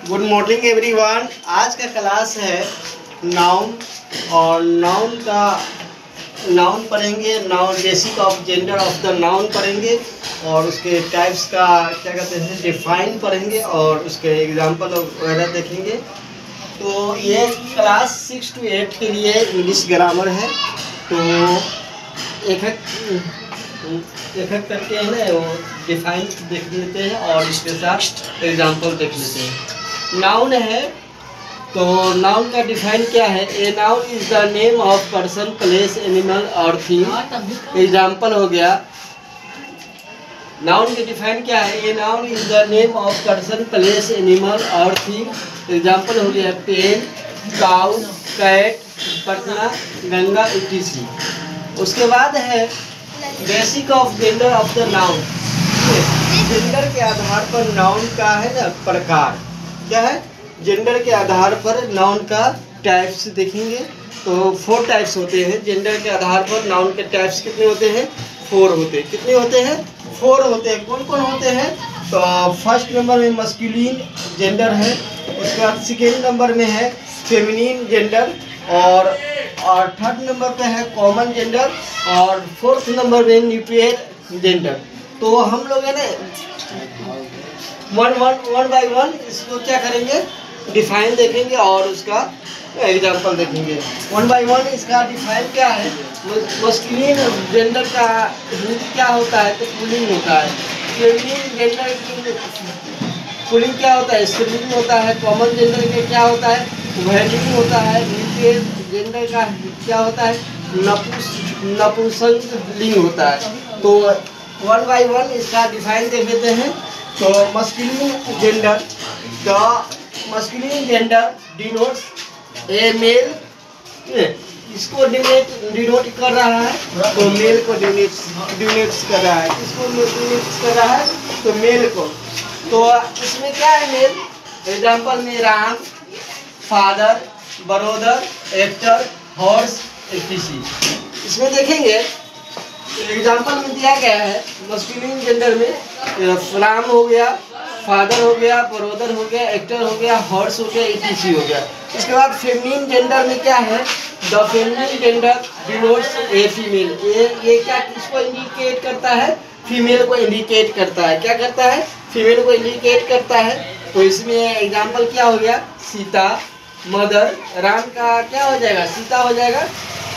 Good morning everyone. आज का class है नाउन और नाउन पढ़ेंगे। Noun basic of gender of the noun पढ़ेंगे और उसके टाइप्स का क्या कहते हैं डिफाइन पढ़ेंगे और उसके एग्जांपल वगैरह देखेंगे। तो ये क्लास 6 to 8 के लिए इंग्लिश ग्रामर है। तो एक करके है ना वो डिफाइन देख लेते हैं और इसके साथ एग्जांपल देख लेते हैं। नाउन है तो नाउन का डिफाइन क्या है? A noun is the name of person, place, animal और थिंग। एग्जांपल हो गया नाउन के डिफाइन क्या है? A noun is the name of person, place, animal और थिंग। एग्जांपल हो गया pen, cow, cat, Patna, Ganga, etc. उसके बाद है basic of gender of the noun. Gender के आधार पर नाउन का है ना प्रकार क्या है? जेंडर के आधार पर नाउन का टाइप्स देखेंगे। तो 4 टाइप्स होते हैं जेंडर के आधार पर। नाउन के टाइप्स कितने होते हैं? 4 होते हैं। कितने होते हैं? 4 होते हैं। कौन कौन होते हैं? तो फर्स्ट नंबर में मस्कुलिन जेंडर है। उसके बाद सेकेंड नंबर में है फेमिनिन जेंडर और थर्ड नंबर पे है कॉमन जेंडर और फोर्थ नंबर में न्यूक्लियर जेंडर। तो हम लोग है ना वन बाय वन इसको क्या करेंगे डिफाइन देखेंगे और उसका एग्जांपल देखेंगे। 1 by 1 इसका डिफाइन क्या है? मस्कुलिन जेंडर का हिंदी क्या होता है? तो पुलिंग होता है। फेमिनिन जेंडर की पुलिंग क्या होता है? स्त्रीलिंग होता है। कॉमन जेंडर के क्या होता है? उभयलिंग होता है। न्यूक्लियर जेंडर का क्या होता है? नपुंसकलिंग होता है। तो 1 by 1 इसका डिफाइन देख लेते हैं। तो masculine gender, the masculine gender denotes a male, इसको डिनोट कर रहा है तो मेल को डिनोट्स कर रहा है। किसको डिनोट्स कर रहा है? तो मेल को। तो इसमें क्या है मेल? एग्जांपल में Ram, father, brother, actor, horse, etc. इसमें देखेंगे एग्जांपल में दिया गया है मस्कुलिन जेंडर में राम हो गया, फादर हो गया, ब्रदर हो गया, एक्टर हो गया, हॉर्स हो गया, एटीसी हो गया। इसके बाद फेमिनिन जेंडर में क्या है? The feminine gender denotes a female. ये क्या किसको इंडिकेट करता है? फीमेल को इंडिकेट करता है। क्या करता है? फीमेल को इंडिकेट करता है। तो इसमें एग्जांपल क्या हो गया? सीता, मदर। राम का क्या हो जाएगा? सीता हो जाएगा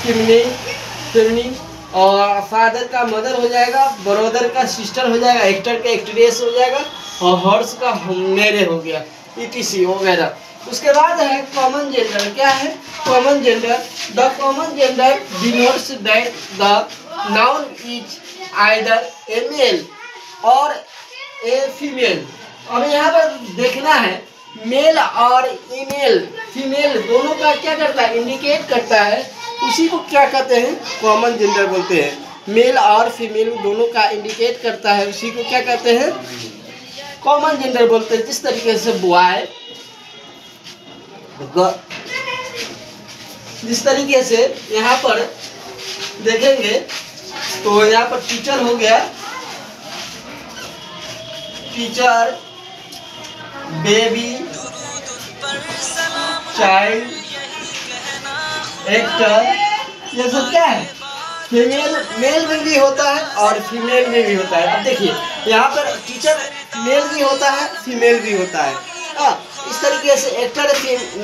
फेमिनिन और फादर का मदर हो जाएगा, ब्रदर का सिस्टर हो जाएगा, एक्टर का एक्ट्रेस हो जाएगा और हॉर्स का मेरे हो गया, ईटीसी वगैरह। उसके बाद है कॉमन जेंडर। क्या है common gender? The common gender denotes that the noun is either a male और ए फीमेल। अब यहाँ पर देखना है मेल और ईमेल फीमेल दोनों का क्या करता है? इंडिकेट करता है। उसी को क्या कहते हैं? कॉमन जेंडर बोलते हैं। मेल और फीमेल दोनों का इंडिकेट करता है, उसी को क्या कहते हैं? कॉमन जेंडर बोलते हैं। जिस तरीके से बॉय, जिस तरीके से यहाँ पर देखेंगे तो यहाँ पर टीचर हो गया, टीचर, बेबी, चाइल्ड, एक्टर, ये सब क्या है? फीमेल मेल में भी होता है और फीमेल में भी होता है। अब देखिए यहाँ पर टीचर मेल भी होता है, फीमेल भी होता है। इस तरीके से एक्टर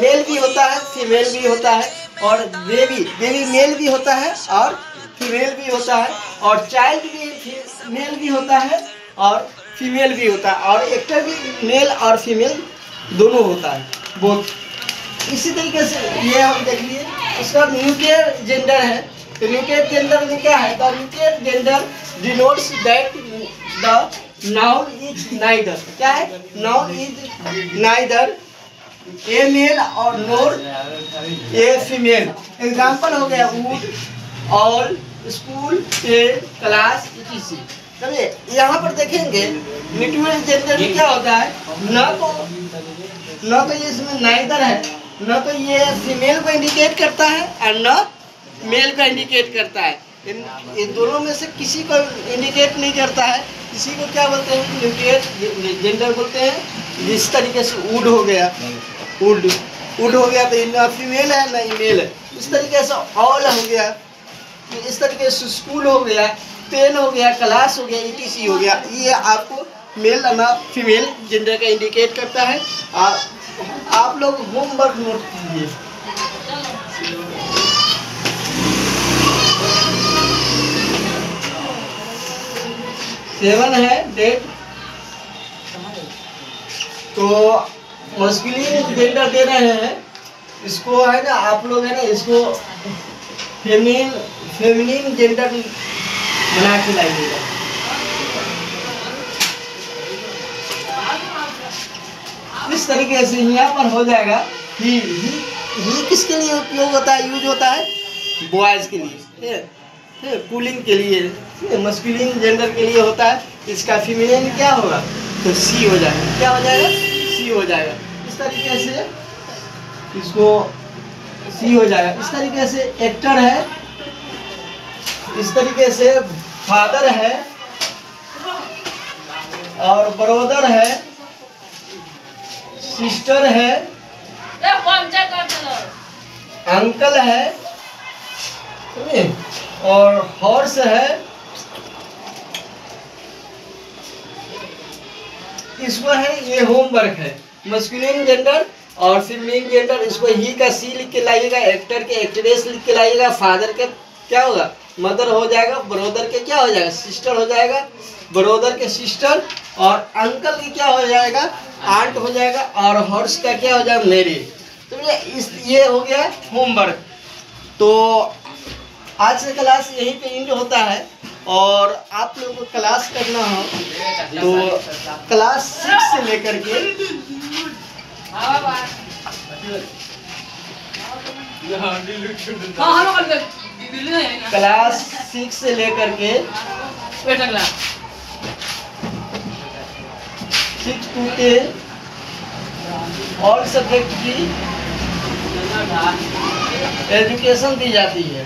मेल भी होता है, फीमेल भी होता है और बेबी मेल भी होता है और फीमेल भी होता है और चाइल्ड भी मेल भी होता है और फीमेल भी होता है और एक्टर भी मेल और फीमेल दोनों होता है बोथ। इसी तरीके से ये हम देख लिए। उसका न्यूक्लियर जेंडर है। तो न्यूक्लियर जेंडर में क्या है? The nuclear gender denotes that the noun is neither. क्या है? Noun is neither a male और नोर ए फीमेल। एग्जांपल हो गया wood, all, school, pen, class, etc. चलिए यहाँ पर देखेंगे न्यूक्लियर जेंडर में क्या होता है? न तो ये इसमें नाइदर है, न तो ये फीमेल को इंडिकेट करता है और न मेल को इंडिकेट करता है। इन दोनों में से किसी को इंडिकेट नहीं करता है। किसी को क्या बोलते हैं, न्यूक्लियर जेंडर बोलते हैं। जिस तरीके से वुड हो गया, वुड हो गया तो ना फीमेल है ना मेल है। इस तरीके से ऑल हो गया, इस तरीके से स्कूल हो गया, पेन हो गया, क्लास हो गया, ETC हो गया। ये आपको मेल ना फीमेल जेंडर का इंडिकेट करता है। आप लोग होमवर्क नोट कीजिए। सेवन है डेट, तो मस्कुलिन जेंडर दे रहे हैं। इसको है ना आप लोग है ना इसको फेमिनिन जेंडर बना के लाइएगा। इस तरीके से यहाँ पर हो जाएगा। ही किसके लिए उपयोग होता है, यूज होता है? बॉयज के लिए, कूलिंग के लिए। मस्कुलिन जेंडर के लिए होता है। इसका फीमेल क्या होगा, तो सी हो जाएगा। क्या हो जाएगा, सी हो जाएगा। इस तरीके से इसको सी हो जाएगा। इस तरीके से एक्टर है, इस तरीके से फादर है, और ब्रदर है, सिस्टर है, अंकल है, और हॉर्स है। इसको है ये होमवर्क है। मस्कुलिन जेंडर और फीमेल जेंडर, इसको ही का सी लिख के लाइएगा, एक्टर के एक्ट्रेस लिख के लाइएगा, फादर के क्या होगा, मदर हो जाएगा, ब्रदर के क्या हो जाएगा, सिस्टर हो जाएगा, ब्रदर के सिस्टर, और अंकल के क्या हो जाएगा, आंट हो जाएगा, और हॉर्स का क्या हो जाएगा, मेरी। तो ये हो गया होमवर्क। तो आज से क्लास यहीं पे एंड होता है। और आप लोगों को क्लास करना हो तो क्लास 6 से लेकर के क्लास 6 से लेकर के 6 to 10 ऑल सब्जेक्ट की एजुकेशन दी जाती है।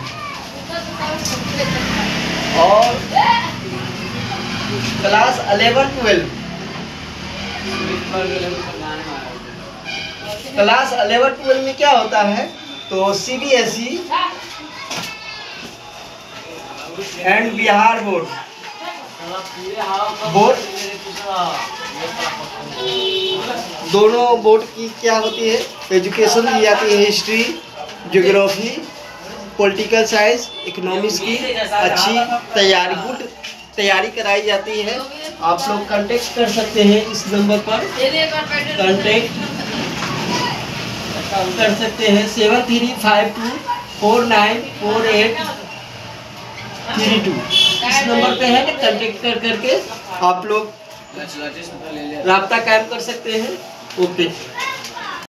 और क्लास 11-12 क्लास 11-12 में क्या होता है, तो CBSE एंड बिहार बोर्ड दोनों बोर्ड की क्या होती है, एजुकेशन दी जाती है। History, geography, political science, economics की अच्छी तैयारी, गुड तैयारी कराई जाती है। आप लोग कांटेक्ट कर सकते हैं इस नंबर पर, कांटेक्ट कर सकते हैं 7352494832। इस नंबर पे है, कांटेक्ट कर करके आप लोग राब्ता कायम कर सकते हैं। ओके।